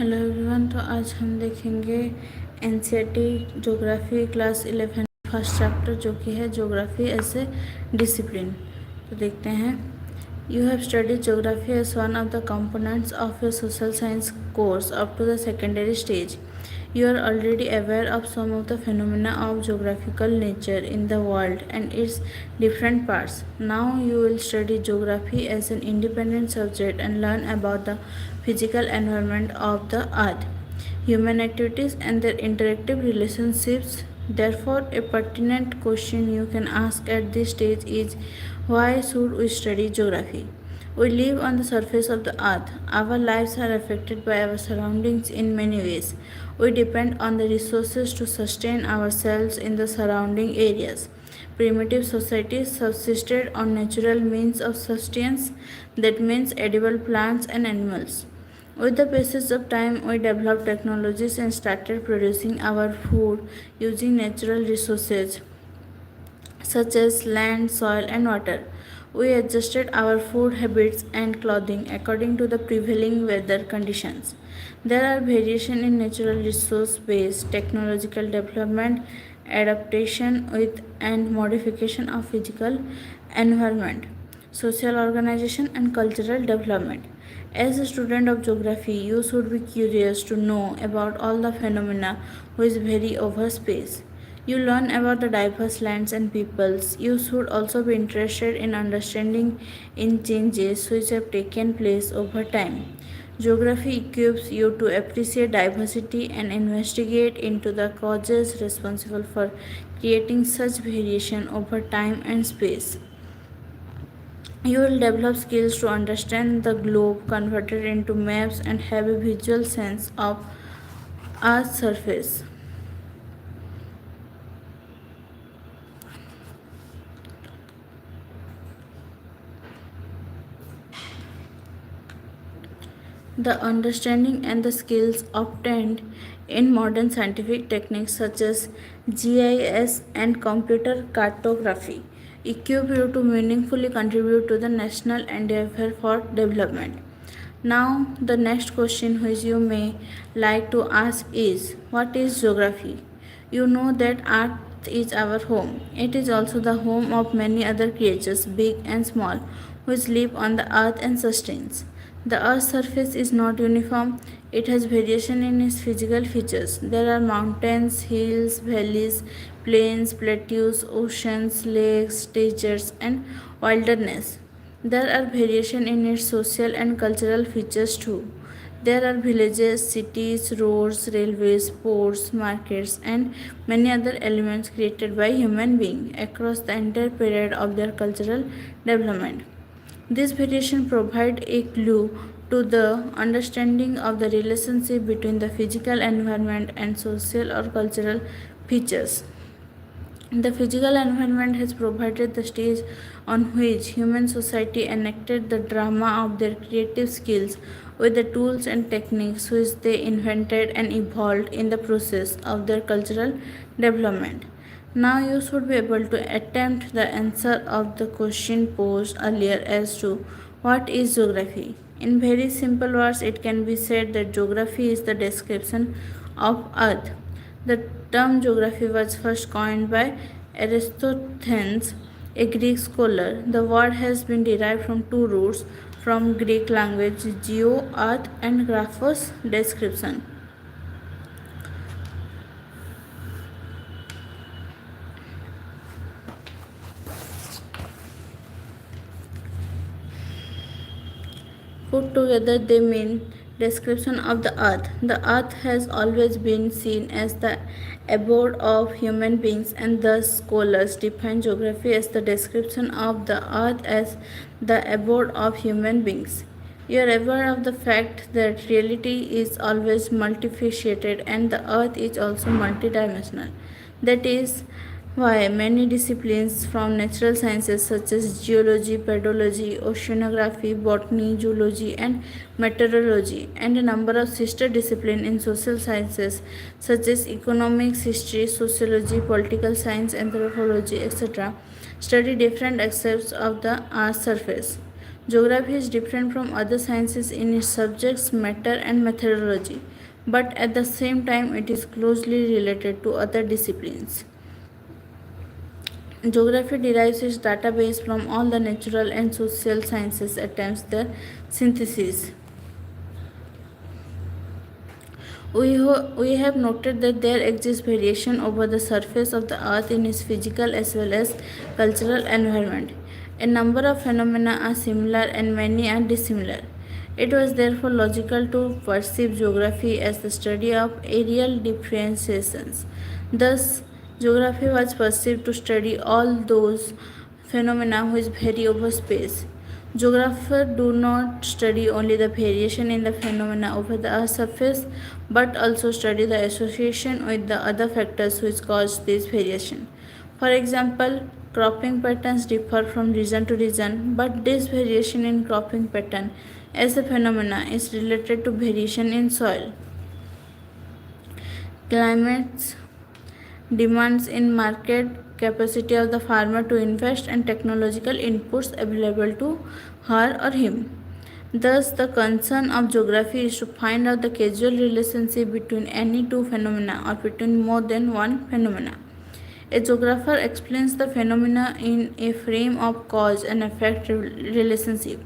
Hello everyone. तो आज हम देखेंगे NCERT geography class 11 first chapter जो कि है ज्योग्राफी एज ए डिसिप्लिन। तो देखते हैं। You have studied geography as one of the components of your social science course up to the secondary stage. You are already aware of some of the phenomena of geographical nature in the world and its different parts. Now you will study geography as an independent subject and learn about the physical environment of the earth, human activities and their interactive relationships. Therefore, a pertinent question you can ask at this stage is, why should we study geography? We live on the surface of the earth. Our lives are affected by our surroundings in many ways. We depend on the resources to sustain ourselves in the surrounding areas. Primitive societies subsisted on natural means of sustenance, that means edible plants and animals. With the passage of time, we developed technologies and started producing our food using natural resources such as land, soil, and water. We adjusted our food habits and clothing according to the prevailing weather conditions. There are variations in natural resource based technological development, adaptation with and modification of physical environment, social organization, and cultural development. As a student of geography, you should be curious to know about all the phenomena which vary over space. You learn about the diverse lands and peoples. You should also be interested in understanding in changes which have taken place over time. Geography equips you to appreciate diversity and investigate into the causes responsible for creating such variation over time and space. You will develop skills to understand the globe, convert it into maps, and have a visual sense of Earth's surface. The understanding and the skills obtained in modern scientific techniques such as GIS and computer cartography equip you to meaningfully contribute to the national endeavor for development. Now, the next question which you may like to ask is, what is geography? You know that Earth is our home. It is also the home of many other creatures, big and small, which live on the earth and sustains. The Earth's surface is not uniform. It has variation in its physical features. There are mountains, hills, valleys, plains, plateaus, oceans, lakes, deserts, and wilderness. There are variation in its social and cultural features too. There are villages, cities, roads, railways, ports, markets, and many other elements created by human beings across the entire period of their cultural development. This variation provides a clue to the understanding of the relationship between the physical environment and social or cultural features. The physical environment has provided the stage on which human society enacted the drama of their creative skills with the tools and techniques which they invented and evolved in the process of their cultural development. Now you should be able to attempt the answer of the question posed earlier as to what is geography. In very simple words, it can be said that geography is the description of Earth. The term geography was first coined by Aristophanes, a Greek scholar. The word has been derived from two roots from Greek language, geo, earth, and graphos, description. Put together, they mean description of the earth. The earth has always been seen as the abode of human beings, and thus scholars define geography as the description of the earth as the abode of human beings. You are aware of the fact that reality is always multifaceted and the earth is also multidimensional. That is why many disciplines from natural sciences such as geology, pedology, oceanography, botany, zoology, and meteorology, and a number of sister disciplines in social sciences such as economics, history, sociology, political science, anthropology, etc., study different aspects of the Earth's surface. Geography is different from other sciences in its subjects, matter, and methodology, but at the same time, it is closely related to other disciplines. Geography derives its database from all the natural and social sciences, attempts their synthesis. We have noted that there exists variation over the surface of the earth in its physical as well as cultural environment. A number of phenomena are similar and many are dissimilar. It was therefore logical to perceive geography as the study of areal differentiations. Thus, geography was perceived to study all those phenomena which vary over space. Geographers do not study only the variation in the phenomena over the Earth's surface, but also study the association with the other factors which cause this variation. For example, cropping patterns differ from region to region, but this variation in cropping pattern as a phenomena is related to variation in soil, climates, demands in market, capacity of the farmer to invest, and technological inputs available to her or him. Thus, the concern of geography is to find out the causal relationship between any two phenomena or between more than one phenomena. A geographer explains the phenomena in a frame of cause and effect relationship,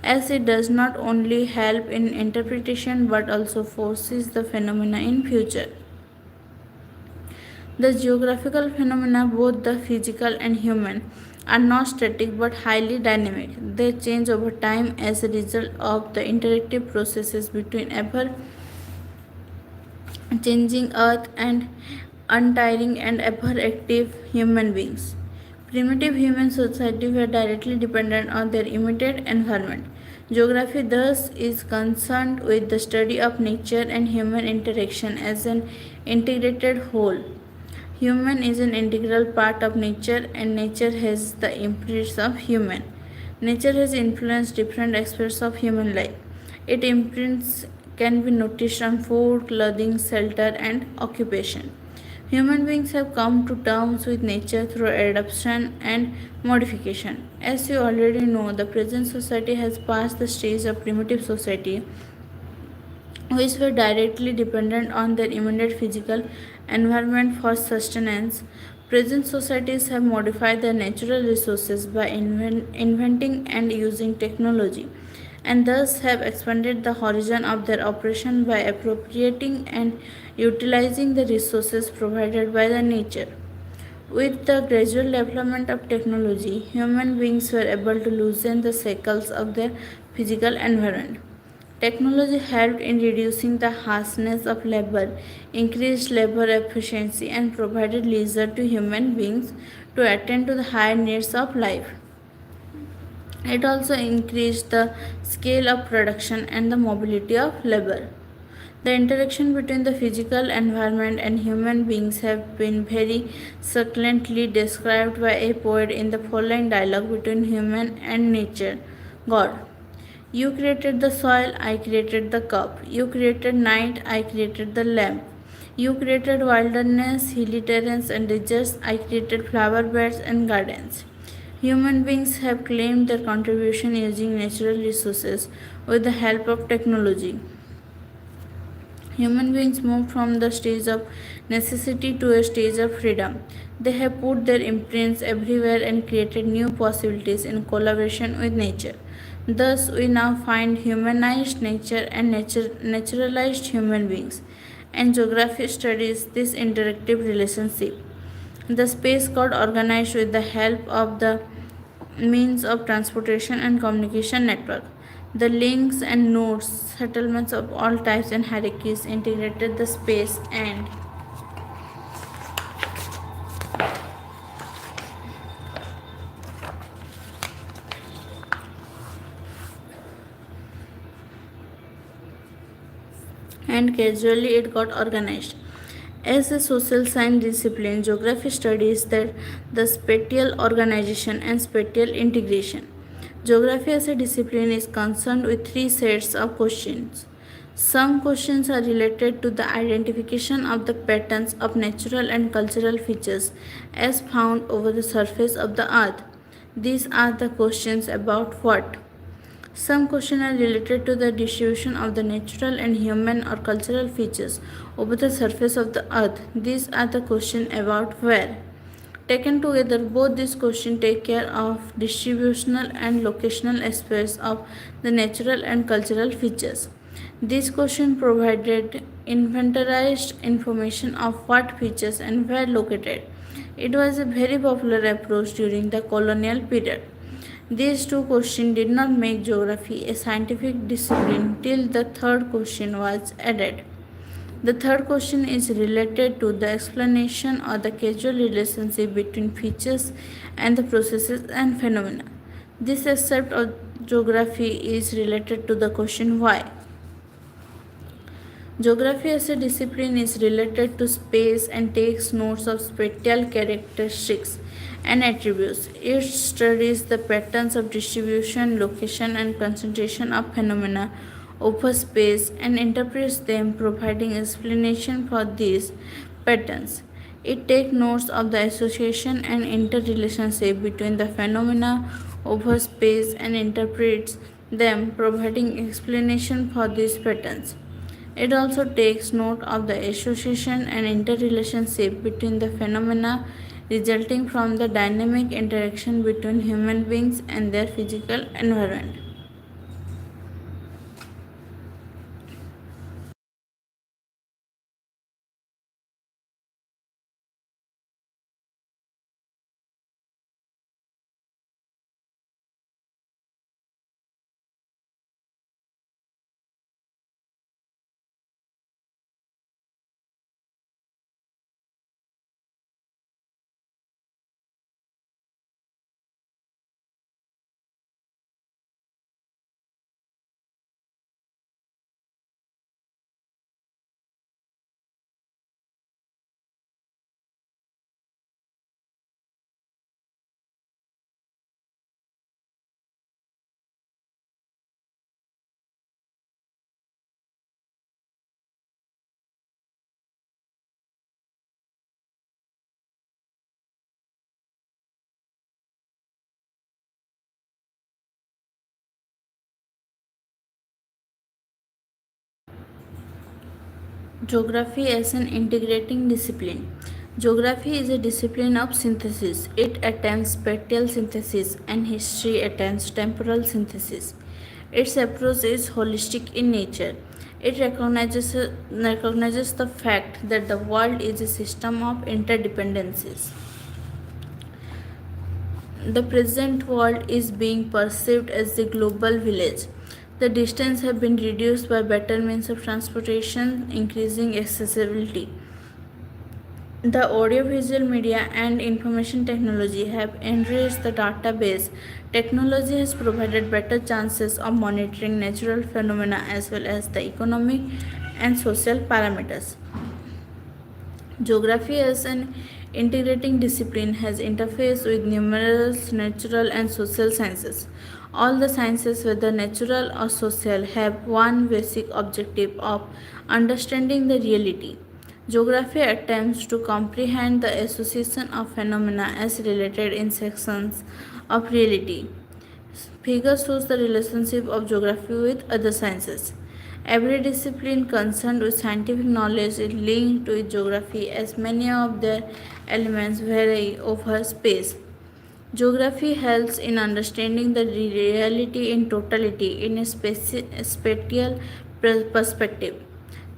as it does not only help in interpretation but also foresees the phenomena in future. The geographical phenomena, both the physical and human, are not static but highly dynamic. They change over time as a result of the interactive processes between ever changing earth and untiring and ever active human beings. Primitive human societies were directly dependent on their immediate environment. Geography thus is concerned with the study of nature and human interaction as an integrated whole. Human is an integral part of nature and nature has the imprints of human. Nature has influenced different aspects of human life. Its imprints can be noticed on food, clothing, shelter, and occupation. Human beings have come to terms with nature through adaptation and modification. As you already know, the present society has passed the stage of primitive society, which were directly dependent on their immediate physical environment for sustenance. Present societies have modified their natural resources by inventing and using technology, and thus have expanded the horizon of their operation by appropriating and utilizing the resources provided by the nature. With the gradual development of technology, human beings were able to loosen the shackles of their physical environment. Technology helped in reducing the harshness of labor, increased labor efficiency, and provided leisure to human beings to attend to the higher needs of life. It also increased the scale of production and the mobility of labor. The interaction between the physical environment and human beings have been very succinctly described by a poet in the following dialogue between human and nature. God. You created the soil, I created the cup. You created night, I created the lamp. You created wilderness, hilly terrains, and deserts. I created flower beds and gardens. Human beings have claimed their contribution using natural resources with the help of technology. Human beings moved from the stage of necessity to a stage of freedom. They have put their imprints everywhere and created new possibilities in collaboration with nature. Thus, we now find humanized nature and naturalized human beings, and geography studies this interactive relationship. The space got organized with the help of the means of transportation and communication network. The links and nodes, settlements of all types and hierarchies integrated the space and gradually it got organized. As a social science discipline, geography studies that the spatial organization and spatial integration. Geography as a discipline is concerned with three sets of questions. Some questions are related to the identification of the patterns of natural and cultural features as found over the surface of the earth. These are the questions about what, Some questions are related to the distribution of the natural and human or cultural features over the surface of the earth. These are the questions about where. Taken together, both these questions take care of distributional and locational aspects of the natural and cultural features. These questions provided inventarized information of what features and where located. It was a very popular approach during the colonial period. These two questions did not make geography a scientific discipline till the third question was added. The third question is related to the explanation or the causal relationship between features and the processes and phenomena. This aspect of geography is related to the question why. Geography as a discipline is related to space and takes notes of spatial characteristics and attributes. It studies the patterns of distribution, location, and concentration of phenomena over space and interprets them, providing explanation for these patterns. It takes notes of the association and interrelationship between the phenomena over space and interprets them, providing explanation for these patterns. It also takes note of the association and interrelationship between the phenomena resulting from the dynamic interaction between human beings and their physical environment. Geography as an integrating discipline. Geography is a discipline of synthesis. It attempts spatial synthesis and history attempts temporal synthesis. Its approach is holistic in nature. It recognizes the fact that the world is a system of interdependencies. The present world is being perceived as the global village. The distance have been reduced by better means of transportation, increasing accessibility. The audiovisual media and information technology have enriched the database. Technology has provided better chances of monitoring natural phenomena as well as the economic and social parameters. Geography as an integrating discipline has interface with numerous natural and social sciences. All the sciences, whether natural or social, have one basic objective of understanding the reality. Geography attempts to comprehend the association of phenomena as related in sections of reality. Figure shows the relationship of geography with other sciences. Every discipline concerned with scientific knowledge is linked to geography as many of their elements vary over space. Geography helps in understanding the reality in totality in a spatial perspective.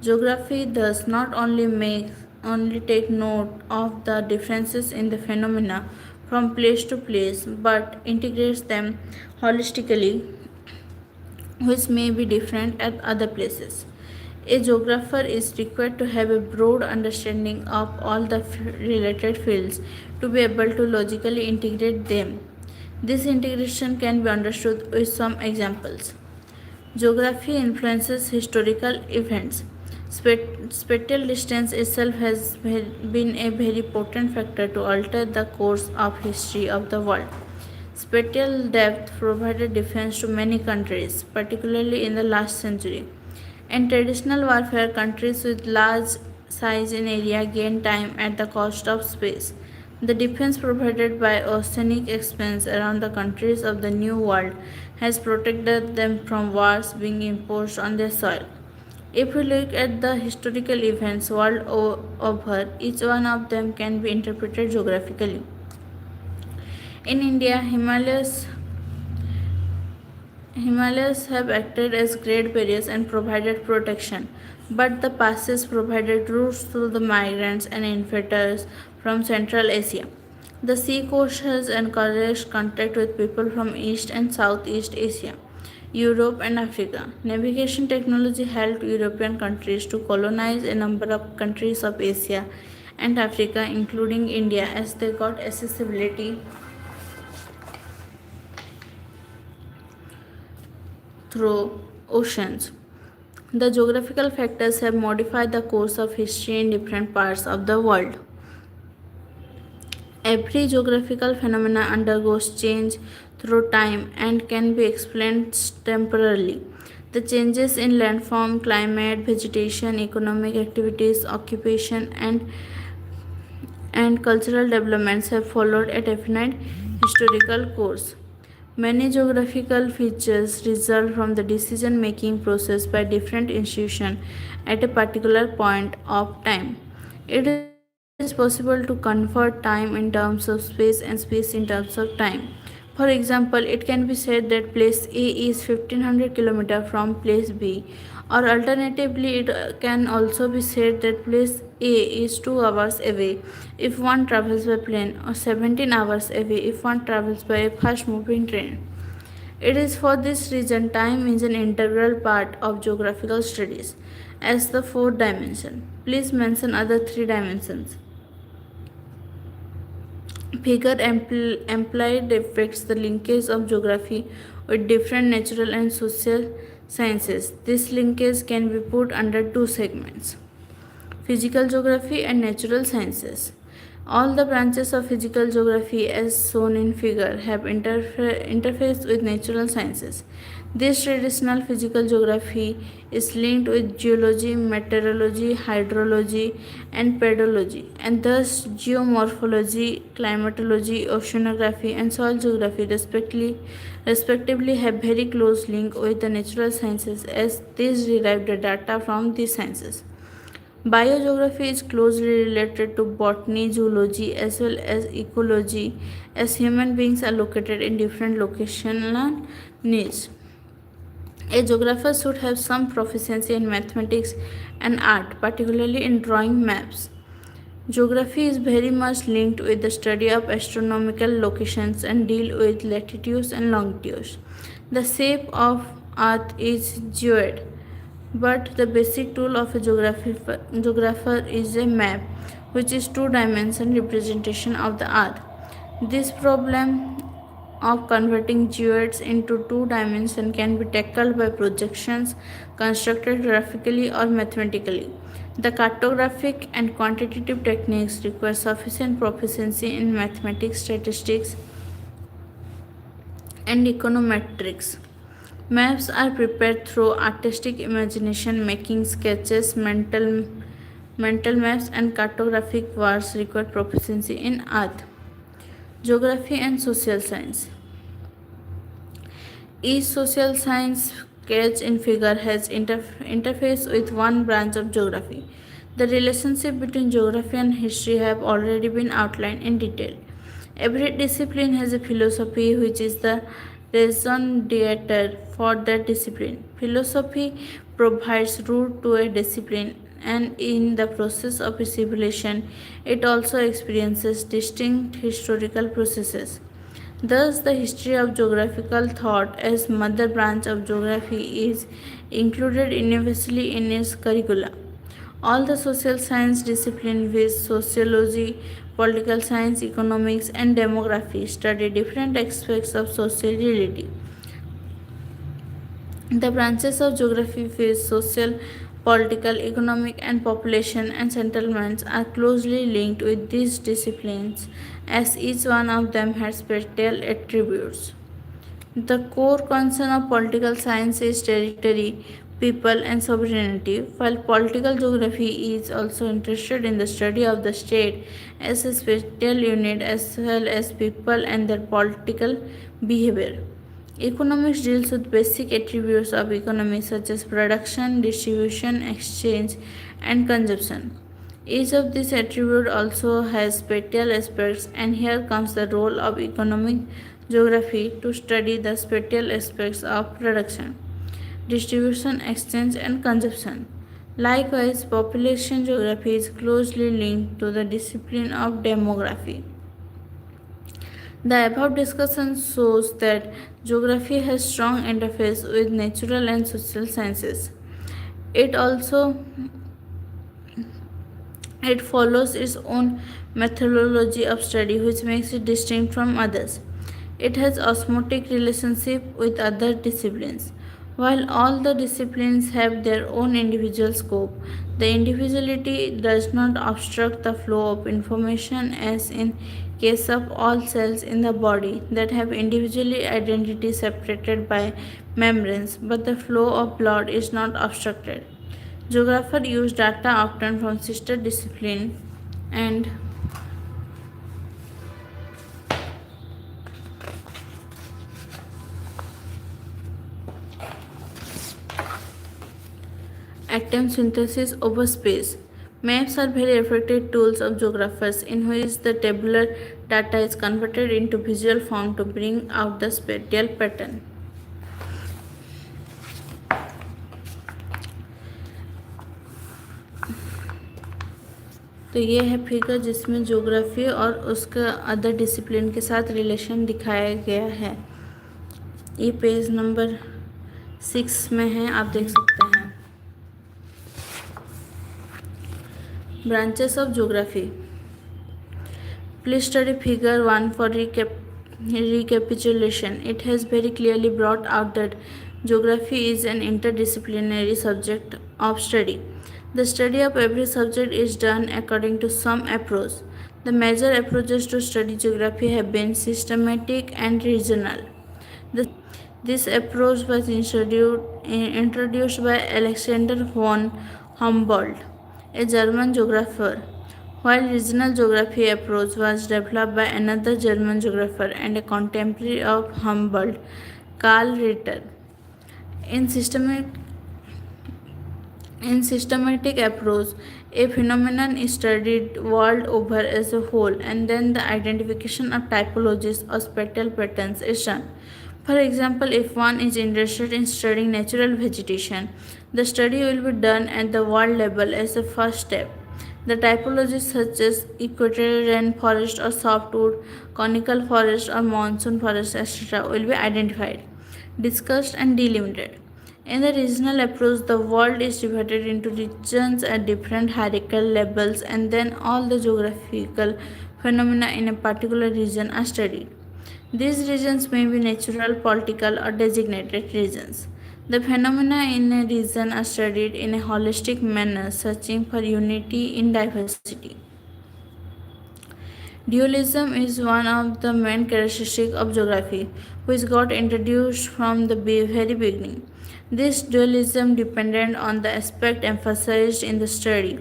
Geography does not only take note of the differences in the phenomena from place to place but integrates them holistically, which may be different at other places. A geographer is required to have a broad understanding of all the related fields to be able to logically integrate them. This integration can be understood with some examples. Geography influences historical events. Spatial distance itself has been a very potent factor to alter the course of history of the world. Spatial depth provided defense to many countries, particularly in the last century. In traditional warfare, countries with large size in area gain time at the cost of space. The defense provided by oceanic expanse around the countries of the New World has protected them from wars being imposed on their soil. If we look at the historical events world over, each one of them can be interpreted geographically. In India, Himalayas have acted as great barriers and provided protection, but the passes provided routes to the migrants and invaders from Central Asia. The sea coast has encouraged contact with people from East and Southeast Asia, Europe, and Africa. Navigation technology helped European countries to colonize a number of countries of Asia and Africa, including India, as they got accessibility through oceans. The geographical factors have modified the course of history in different parts of the world. Every geographical phenomena undergoes change through time and can be explained temporarily. The changes in landform, climate, vegetation, economic activities, occupation, and cultural developments have followed a definite historical course. Many geographical features result from the decision making process by different institutions at a particular point of time. It is possible to convert time in terms of space and space in terms of time. For example, it can be said that place A is 1500 km from place B, or alternatively, it can also be said that place A is 2 hours away if one travels by plane, or 17 hours away if one travels by a fast moving train. It is for this reason time is an integral part of geographical studies as the fourth dimension. Please mention other three dimensions. Figure implied depicts the linkage of geography with different natural and social sciences. This linkage can be put under two segments: physical geography and natural sciences. All the branches of physical geography, as shown in figure, have interface with natural sciences. This traditional physical geography is linked with geology, meteorology, hydrology, and pedology, and thus geomorphology, climatology, oceanography, and soil geography, respectively, have very close link with the natural sciences, as these derive the data from these sciences. Biogeography is closely related to botany, zoology, as well as ecology, as human beings are located in different locational niches. A geographer should have some proficiency in mathematics and art, particularly in drawing maps. Geography is very much linked with the study of astronomical locations and deal with latitudes and longitudes. The shape of Earth is geoid, but the basic tool of a geographer is a map, which is two-dimensional representation of the Earth. This problem of converting geoids into two dimensions can be tackled by projections constructed graphically or mathematically. The cartographic and quantitative techniques require sufficient proficiency in mathematics, statistics, and econometrics. Maps are prepared through artistic imagination, making sketches, mental maps, and cartographic works require proficiency in art. Geography and social science. Each social science sketched in figure has interface with one branch of geography. The relationship between geography and history have already been outlined in detail. Every discipline has a philosophy which is the raison d'etre for that discipline. Philosophy provides root to a discipline, and in the process of its evolution, it also experiences distinct historical processes. Thus, the history of geographical thought as mother branch of geography is included universally in its curricula. All the social science disciplines with sociology, political science, economics, and demography study different aspects of social reality. The branches of geography with social, political, economic, and population and settlements are closely linked with these disciplines, as each one of them has special attributes. The core concern of political science is territory, people, and sovereignty, while political geography is also interested in the study of the state as a special unit as well as people and their political behavior. Economics deals with basic attributes of economy such as production, distribution, exchange, and consumption. Each of these attributes also has spatial aspects, and here comes the role of economic geography to study the spatial aspects of production, distribution, exchange, and consumption. Likewise, population geography is closely linked to the discipline of demography. The above discussion shows that geography has strong interface with natural and social sciences. It also it follows its own methodology of study which makes it distinct from others. It has osmotic relationship with other disciplines. While all the disciplines have their own individual scope, the individuality does not obstruct the flow of information as in case of all cells in the body that have individually identity separated by membranes, but the flow of blood is not obstructed. Geographers use data often from sister discipline and attempt synthesis over space. Maps are very effective tools of geographers in which the tabular data is converted into visual form to bring out the spatial pattern. तो ये है figure जिसमें geography और उसका other discipline के साथ relation दिखाया गया है। ये पेज नंबर 6 में है, आप देख सकते हैं। Branches of geography. Please study figure 1 for recapitulation. It has very clearly brought out that geography is an interdisciplinary subject of study. The study of every subject is done according to some approach. The major approaches to study geography have been systematic and regional. This approach was introduced by Alexander von Humboldt, a German geographer, while regional geography approach was developed by another German geographer and a contemporary of Humboldt, Karl Ritter. In systematic approach, a phenomenon is studied world over as a whole, and then the identification of typologies or spatial patterns is done. For example, if one is interested in studying natural vegetation, the study will be done at the world level as a first step. The typologies such as equatorial rainforest or softwood, conical forest or monsoon forest, etc., will be identified, discussed, and delimited. In the regional approach, the world is divided into regions at different hierarchical levels, and then all the geographical phenomena in a particular region are studied. These regions may be natural, political, or designated regions. The phenomena in a region are studied in a holistic manner, searching for unity in diversity. Dualism is one of the main characteristics of geography, which got introduced from the very beginning. This dualism depended on the aspect emphasized in the study.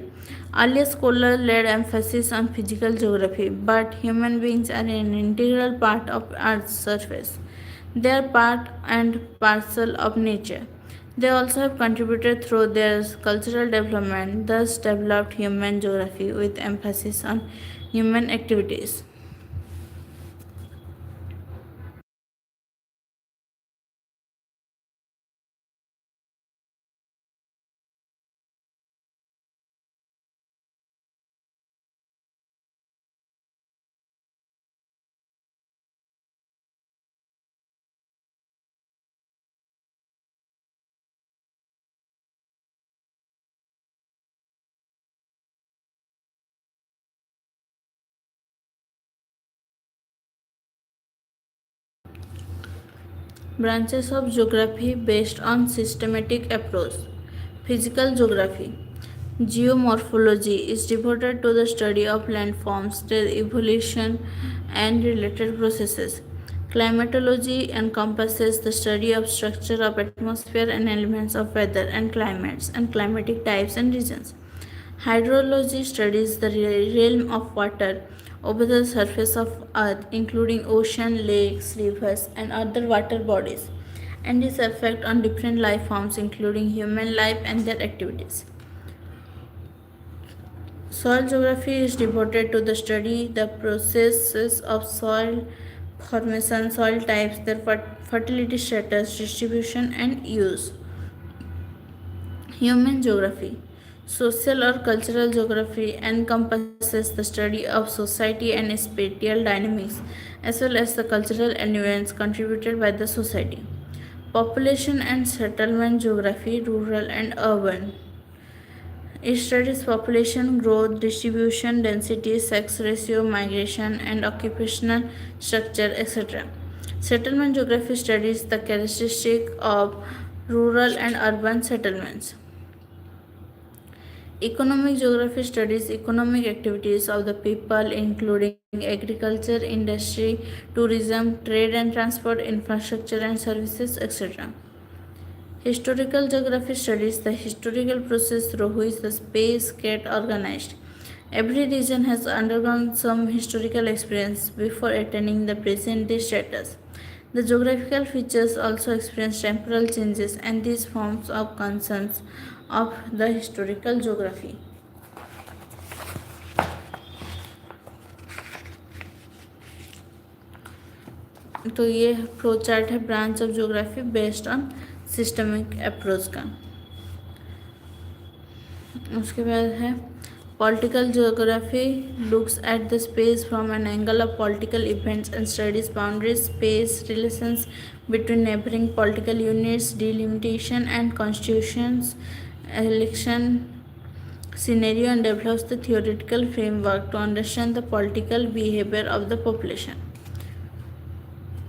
Earlier scholars laid emphasis on physical geography, but human beings are an integral part of Earth's surface. They are part and parcel of nature. They also have contributed through their cultural development, thus developed human geography with emphasis on human activities. Branches of geography based on systematic approach. Physical geography. Geomorphology is devoted to the study of landforms, their evolution, and related processes. Climatology encompasses the study of structure of atmosphere and elements of weather and climates and climatic types and regions. Hydrology studies the realm of water over the surface of earth, including ocean, lakes, rivers, and other water bodies, and its effect on different life forms, including human life and their activities. Soil geography is devoted to the study the processes of soil formation, soil types, their fertility status, distribution, and use. Human geography. Social or cultural geography encompasses the study of society and spatial dynamics, as well as the cultural events contributed by the society. Population and settlement geography, rural and urban. It studies population growth, distribution, density, sex ratio, migration, and occupational structure, etc. Settlement geography studies the characteristics of rural and urban settlements. Economic geography studies economic activities of the people, including agriculture, industry, tourism, trade and transport, infrastructure and services, etc. Historical geography studies the historical process through which the space get organized. Every region has undergone some historical experience before attaining the present day status. The geographical features also experience temporal changes, and these forms of concerns of the historical geography. तो ये flow chart है branch of geography based on systemic approach का. उसके बाद है political geography looks at the space from an angle of political events and studies boundaries space relations between neighboring political units, delimitation and constitutions, election scenario, and develops the theoretical framework to understand the political behavior of the population.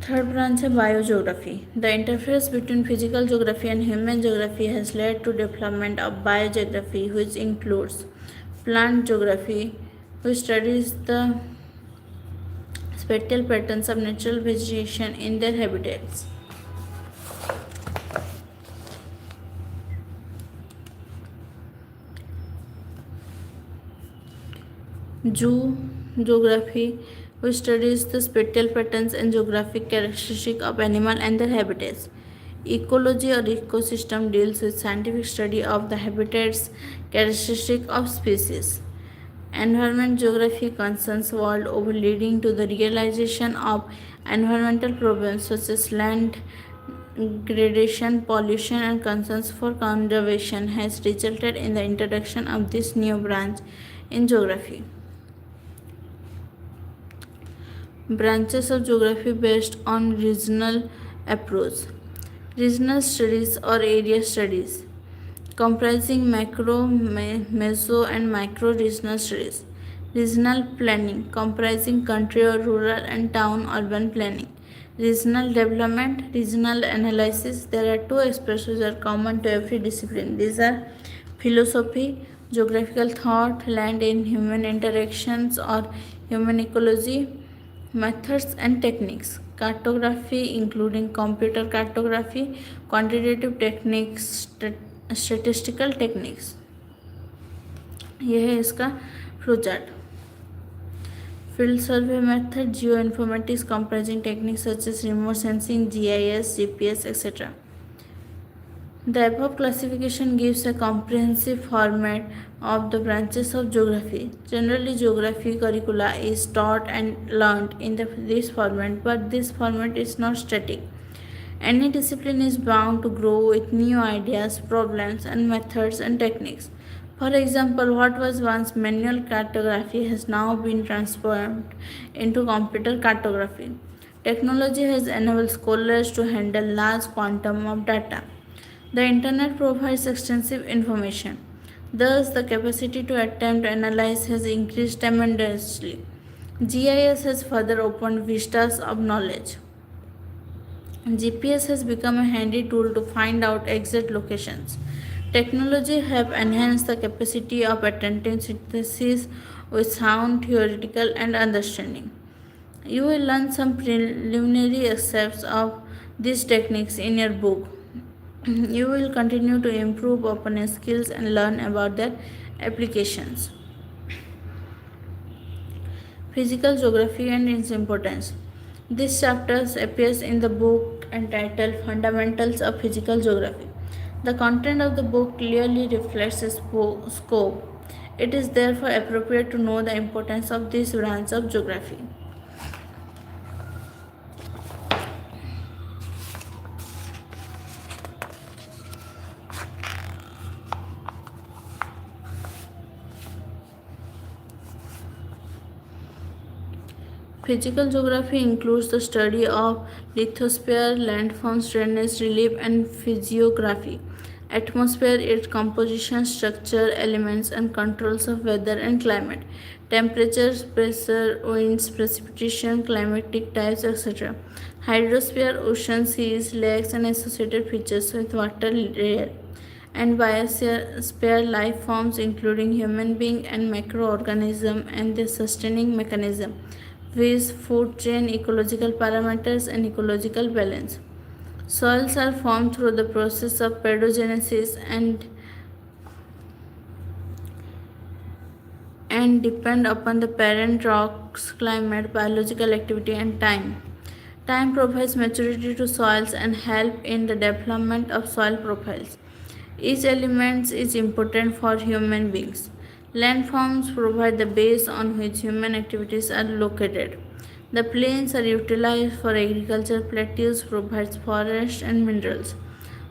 Third branch है biogeography. The interface between physical geography and human geography has led to development of biogeography, which includes plant geography, which studies the spatial patterns of natural vegetation in their habitats. Geography, which studies the spatial patterns and geographic characteristics of animals and their habitats. Ecology or ecosystem deals with scientific study of the habitats, characteristics of species. Environment geography concerns world over, leading to the realization of environmental problems such as land degradation, pollution, and concerns for conservation has resulted in the introduction of this new branch in geography. Branches of geography based on regional approach. Regional studies or area studies comprising macro, meso, and micro regional studies. Regional planning comprising country or rural and town urban planning. Regional development, regional analysis. There are two expressions that are common to every discipline. These are philosophy, geographical thought, land in human interactions or human ecology, methods and techniques. Cartography including computer cartography, quantitative techniques, statistical techniques. यह है इसका flow chart. Field survey method, geoinformatics comprising techniques such as remote sensing, GIS, GPS, etc. The above classification gives a comprehensive format of the branches of geography. Generally, geography curricula is taught and learned in this format, but this format is not static. Any discipline is bound to grow with new ideas, problems, and methods and techniques. For example, what was once manual cartography has now been transformed into computer cartography. Technology has enabled scholars to handle large quantum of data. The internet provides extensive information. Thus, the capacity to attempt analyze has increased tremendously. GIS has further opened vistas of knowledge. GPS has become a handy tool to find out exact locations. Technology have enhanced the capacity of attentive synthesis with sound, theoretical, and understanding. You will learn some preliminary aspects of these techniques in your book. You will continue to improve upon your skills and learn about their applications. Physical geography and its importance. This chapter appears in the book entitled Fundamentals of Physical Geography. The content of the book clearly reflects its scope. It is therefore appropriate to know the importance of this branch of geography. Physical geography includes the study of lithosphere, landforms, drainage, relief, and physiography. Atmosphere, its composition, structure, elements, and controls of weather and climate. Temperatures, pressure, winds, precipitation, climatic types, etc. Hydrosphere, ocean, seas, lakes, and associated features with water layer. And biosphere, life forms including human being and microorganism and their sustaining mechanism, waste, food chain, ecological parameters, and ecological balance. Soils are formed through the process of pedogenesis and depend upon the parent rocks, climate, biological activity, and time. Time provides maturity to soils and help in the development of soil profiles. Each element is important for human beings. Landforms provide the base on which human activities are located. The plains are utilized for agriculture, plateaus provide forests and minerals.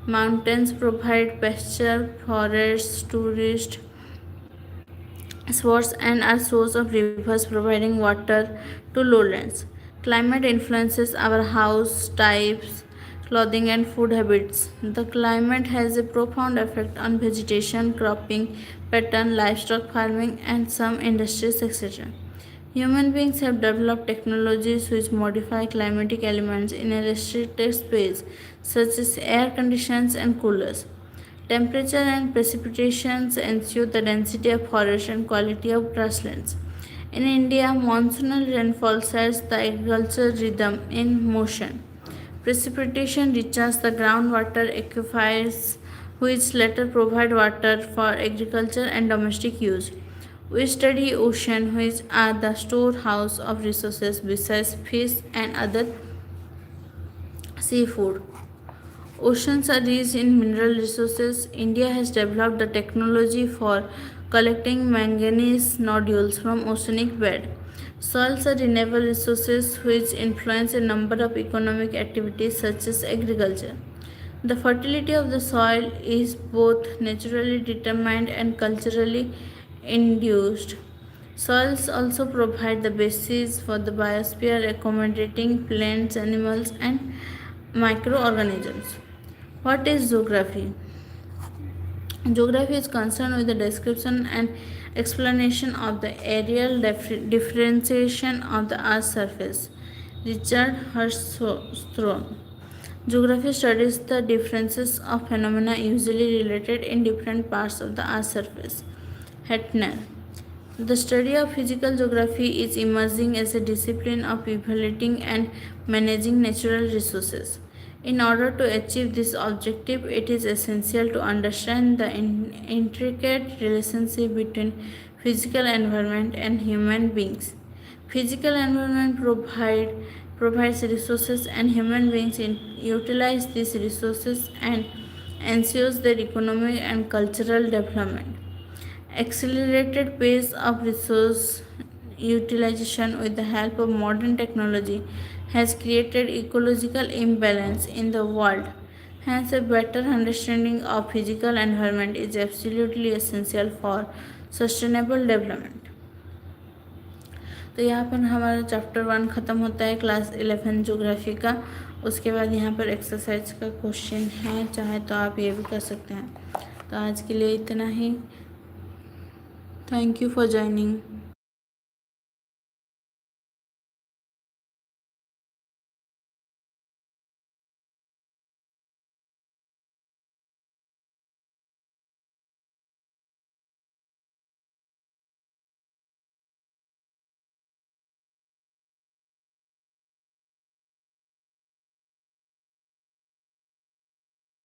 Mountains provide pasture, forests, tourist spots, and are source of rivers providing water to lowlands. Climate influences our house types, clothing, and food habits. The climate has a profound effect on vegetation, cropping pattern, livestock farming, and some industries, etc. Human beings have developed technologies which modify climatic elements in a restricted space, such as air conditioners and coolers. Temperature and precipitations ensure the density of forest and quality of grasslands. In India, monsoonal rainfall sets the agricultural rhythm in motion. Precipitation recharges the groundwater aquifers, which later provide water for agriculture and domestic use. We study ocean, which are the storehouse of resources besides fish and other seafood. Oceans are rich in mineral resources. India has developed the technology for collecting manganese nodules from oceanic bed. Soils are renewable resources which influence a number of economic activities such as agriculture. The fertility of the soil is both naturally determined and culturally induced. Soils also provide the basis for the biosphere, accommodating plants, animals, and microorganisms. What is geography? Geography is concerned with the description and explanation of the areal differentiation of the Earth's surface. Richard Hirschstone. Geography studies the differences of phenomena usually related in different parts of the Earth's surface. Hetner. The study of physical geography is emerging as a discipline of evaluating and managing natural resources. In order to achieve this objective, it is essential to understand the intricate relationship between physical environment and human beings. Physical environment provides resources and human beings utilize these resources and ensures their economic and cultural development. Accelerated pace of resource utilization with the help of modern technology has created ecological imbalance in the world. Hence, a better understanding of physical environment is absolutely essential for sustainable development. तो यहाँ पर हमारा chapter 1 ख़त्म होता है class 11 geography का. उसके बाद यहाँ पर एक्सरसाइज का क्वेश्चन है, चाहे तो आप ये भी कर सकते हैं. तो आज के लिए इतना ही. Thank you for joining.